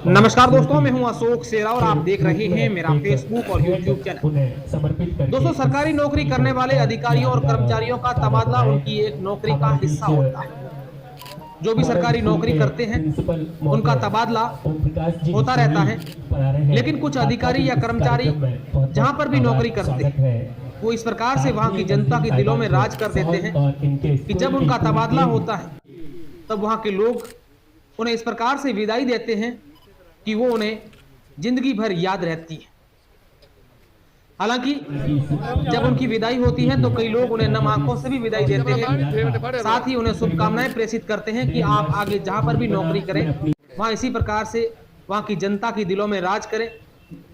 नमस्कार दोस्तों, मैं हूं अशोक सेरा और आप देख रहे हैं मेरा फेसबुक और यूट्यूब चैनल। दोस्तों, सरकारी नौकरी करने वाले अधिकारियों और कर्मचारियों का तबादला उनकी एक नौकरी का हिस्सा होता है। जो भी सरकारी नौकरी करते हैं उनका तबादला होता रहता है, लेकिन कुछ अधिकारी या कर्मचारी जहां पर भी नौकरी करते हैं वो इस प्रकार से वहां की जनता के दिलों में राज कर देते हैं कि जब उनका तबादला होता है तब वहां के लोग उन्हें इस प्रकार से विदाई देते हैं कि वो उन्हें जिंदगी भर याद रहती है। हालांकि जब उनकी विदाई होती है तो कई लोग उन्हें नम आंखों से भी विदाई देते हैं, साथ ही उन्हें शुभकामनाएं प्रेषित करते हैं कि आप आगे जहां पर भी नौकरी करें वहां इसी प्रकार से वहां की जनता के दिलों में राज करें,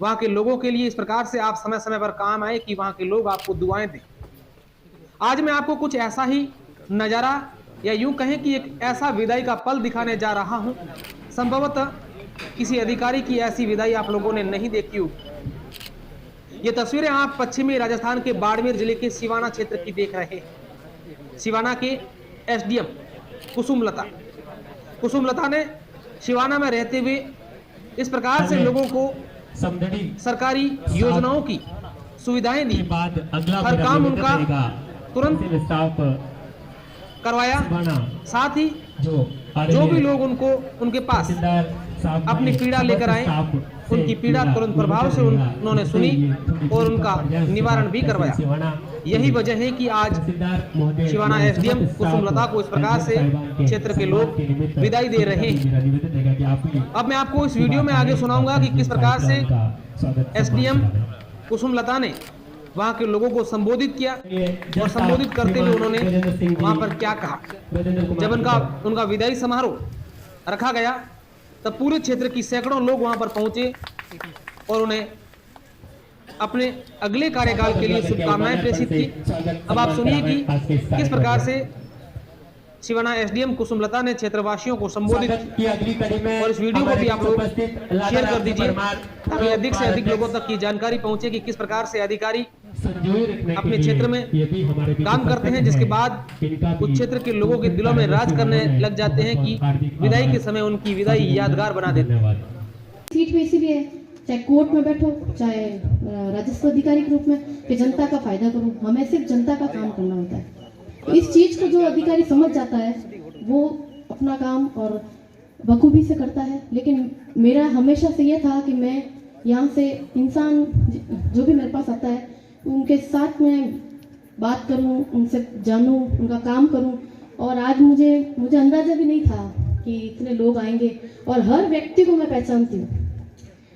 वहां के लोगों के लिए इस प्रकार से आप समय समय पर काम आए कि वहां के लोग आपको दुआएं दें। आज मैं आपको कुछ ऐसा ही नजारा या यूं कहें कि एक ऐसा विदाई का पल दिखाने जा रहा हूं। संभवतः किसी अधिकारी की ऐसी विदाई आप लोगों ने नहीं देखी होगी। ये तस्वीरें आप पश्चिमी राजस्थान के बाड़मेर जिले के सिवाना क्षेत्र की देख रहे हैं। सिवाना के एसडीएम कुसुमलता ने सिवाना में रहते हुए इस प्रकार से लोगों को सरकारी योजनाओं की सुविधाएं दी। हर काम उनका तुरंत करवाया, साथ ही जो भी लोग उनके पास अपनी पीड़ा लेकर आए उनकी पीड़ा तुरंत प्रभाव से उन्होंने सुनी और उनका निवारण भी करवाया। यही वजह है कि आज सिवाना एसडीएम कुसुमलता को इस प्रकार से क्षेत्र के लोग विदाई दे रहे हैं। अब मैं आपको इस वीडियो में आगे सुनाऊंगा कि किस प्रकार से एसडीएम कुसुमलता ने वहां के लोगों को संबोधित किया और संबोधित करते हुए उन्होंने वहां पर क्या कहा। जब उनका विदाई समारोह रखा गया तब पूरे क्षेत्र की सैकड़ों लोग वहां पर पहुंचे और उन्हें अपने अगले कार्यकाल के लिए शुभकामनाएं प्रेषित की। अब आप सुनिए कि किस प्रकार से सिवाना एसडीएम कुसुमलता ने क्षेत्रवासियों को संबोधित किया और इस वीडियो को भी आप लोग शेयर कर दीजिए ताकि अधिक से अधिक लोगों तक की जानकारी पहुंचे कि किस प्रकार से अधिकारी अपने क्षेत्र में काम करते हैं, जिसके बाद कुछ क्षेत्र के लोगों के दिलों में राज करने लग जाते हैं कि विदाई के समय उनकी विदाई यादगार बना देते हैं। सीट पे इसीलिए चाहे कोर्ट में बैठो चाहे राजस्व अधिकारी के रूप में कि जनता का फायदा करूं, हमें सिर्फ जनता का काम करना होता है। इस चीज को जो अधिकारी समझ जाता है वो अपना काम और बखूबी से करता है। लेकिन मेरा हमेशा से ये था कि मैं यहाँ से इंसान जो भी मेरे पास आता है उनके साथ में बात करूं, उनसे जानूं, उनका काम करूं। और आज मुझे अंदाजा भी नहीं था कि इतने लोग आएंगे और हर व्यक्ति को मैं पहचानती हूँ।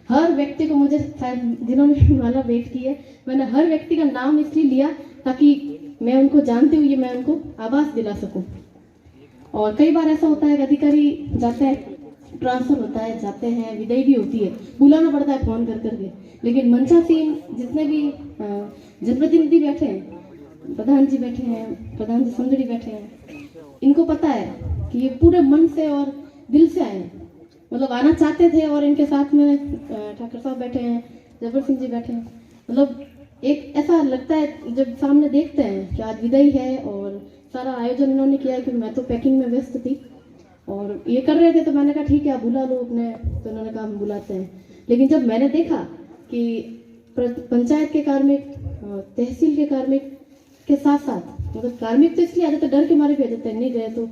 हर व्यक्ति को मुझे शायद जिन्होंने माला भेंट की है मैंने हर व्यक्ति का नाम इसलिए लिया ताकि मैं उनको जानती हुई मैं उनको आवाज दिला सकूं। और कई बार ऐसा होता है कि अधिकारी जाते हैं, ट्रांसफर होता है, जाते हैं, विदाई भी होती है, बुलाना पड़ता है फोन कर करके। लेकिन मंचा सिंह जितने भी जनप्रतिनिधि बैठे हैं, प्रधान जी बैठे हैं, प्रधान जी समझड़ी बैठे हैं, इनको पता है कि ये पूरे मन से और दिल से आए हैं। मतलब आना चाहते थे और इनके साथ में ठाकुर साहब बैठे हैं, जबर सिंह जी बैठे हैं। मतलब एक ऐसा लगता है जब सामने देखते हैं कि आज विदाई है और सारा आयोजन इन्होंने किया है, क्योंकि मैं तो पैकिंग में व्यस्त थी और ये कर रहे थे तो मैंने कहा ठीक है आप बुला लो अपने, तो उन्होंने कहा हम बुलाते हैं। लेकिन जब मैंने देखा कि पंचायत के कार्मिक, तहसील के कार्मिक के साथ साथ, मतलब कार्मिक तो इसलिए आ जाते डर के मारे भी आ जाते हैं, नहीं गए तो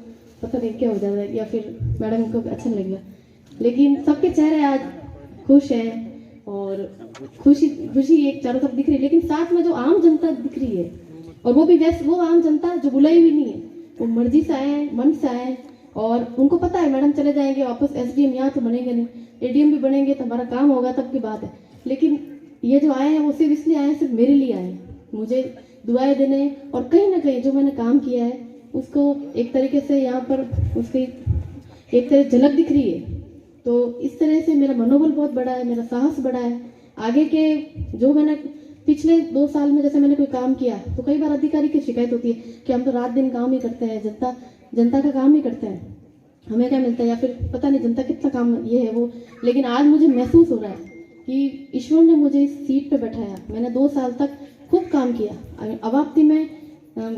पता नहीं क्या हो जाता है या फिर मैडम को अच्छा नहीं लगेगा, लेकिन सबके चेहरे आज खुश हैं और खुशी एक चारों तरफ दिख रही है। लेकिन साथ में जो आम जनता दिख रही है और वो भी वैसे वो आम जनता जो बुलाई हुई नहीं है, वो मर्जी से आए हैं, मन से आए हैं और उनको पता है मैडम चले जाएंगे वापस, एसडीएम यहाँ तो बनेंगे नहीं, एडीएम भी बनेंगे तो हमारा काम होगा तब की बात है। लेकिन ये जो आए हैं वो सिर्फ इसलिए आए हैं, सिर्फ मेरे लिए आए हैं, मुझे दुआएं देने और कहीं ना कहीं जो मैंने काम किया है उसको एक तरीके से यहाँ पर उसकी एक तरह झलक दिख रही है। तो इस तरह से मेरा मनोबल बहुत बड़ा है, मेरा साहस बड़ा है। आगे के जो मैंने पिछले 2 साल में जैसे मैंने कोई काम किया तो कई बार अधिकारी की शिकायत होती है कि हम तो रात दिन काम ही करते हैं, जनता का काम ही करते हैं, हमें क्या मिलता है, या फिर पता नहीं जनता कितना काम ये है वो। लेकिन आज मुझे महसूस हो रहा है कि ईश्वर ने मुझे इस सीट पे बैठाया। मैंने 2 साल तक खूब काम किया। अवाप्ती में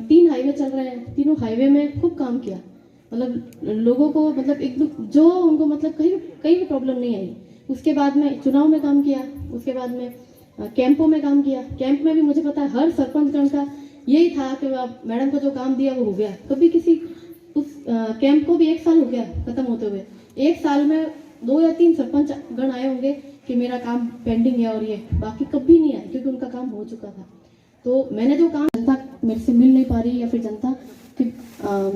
3 हाईवे चल रहे हैं, तीनों हाईवे में खूब काम किया। मतलब लोगों को मतलब एक जो उनको मतलब कहीं भी प्रॉब्लम नहीं आई। उसके बाद में चुनाव में काम किया, उसके बाद में कैंपों में काम किया। कैंप में भी मुझे पता है हर सरपंचगण का यही था कि मैडम को जो काम दिया वो हो गया। कभी किसी उस कैंप को भी 1 साल हो गया खत्म होते हुए, 1 साल में 2 या 3 सरपंच गण आए होंगे कि मेरा काम पेंडिंग है, और ये बाकी कभी नहीं आए क्योंकि उनका काम हो चुका था। तो मैंने जो काम, जनता मेरे से मिल नहीं पा रही या फिर जनता कि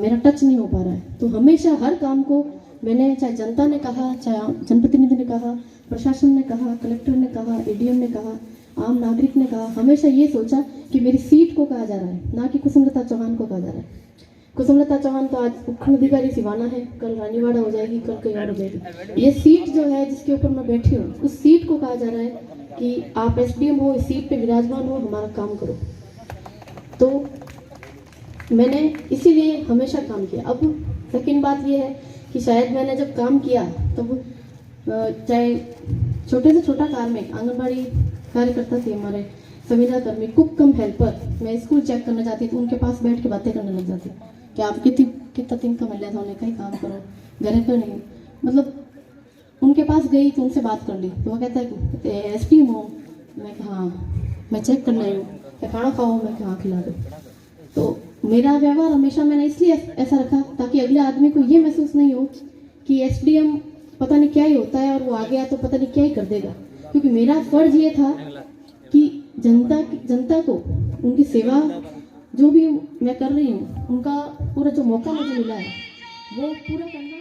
मेरा टच नहीं हो पा रहा है, तो हमेशा हर काम को मैंने, चाहे जनता ने कहा, चाहे जनप्रतिनिधि ने कहा, प्रशासन ने कहा, कलेक्टर ने कहा, एडीएम ने कहा, आम नागरिक ने कहा, हमेशा ये सोचा कि मेरी सीट को कहा जा रहा है, ना कि कुसुमलता चौहान को कहा जा रहा है। कुसुमलता चौहान तो आज उपखंडाधिकारी सिवाना है, कल रानीवाड़ा हो जाएगी, कल कहीं और हो जाएगी। ये सीट जो है जिसके ऊपर मैं बैठी हूँ, उस सीट को कहा जा रहा है कि आप एसडीएम हो, इस सीट पे विराजमान हो, हमारा काम करो। तो मैंने इसीलिए हमेशा काम किया। अब सेकंड बात ये है कि शायद मैंने जब काम किया तब चाहे छोटे से छोटा कार्मिक, आंगनबाड़ी कार्यकर्ता थे हमारे, संविदा कर्मी, कुक कम हेल्पर, मैं स्कूल चेक करना चाहती तो उनके पास बैठ के बातें करने लग जाती कि आप कितना दिन का मिल था, उन्हें कहीं काम करो, घर पर नहीं। मतलब उनके पास गई तो उनसे बात कर ली तो वो कहता है एसपी हो, मैं कहा हाँ, मैं चेक करना हूँ, क्या खाना खाओ, मैं कहा खिला दो। तो मेरा व्यवहार हमेशा मैंने इसलिए ऐसा रखा ताकि अगले आदमी को ये महसूस नहीं हो कि एसडीएम पता नहीं क्या ही होता है और वो आ गया तो पता नहीं क्या ही कर देगा, क्योंकि मेरा फर्ज ये था कि जनता को उनकी सेवा जो भी मैं कर रही हूँ, उनका पूरा जो मौका मुझे मिला है वो पूरा करना।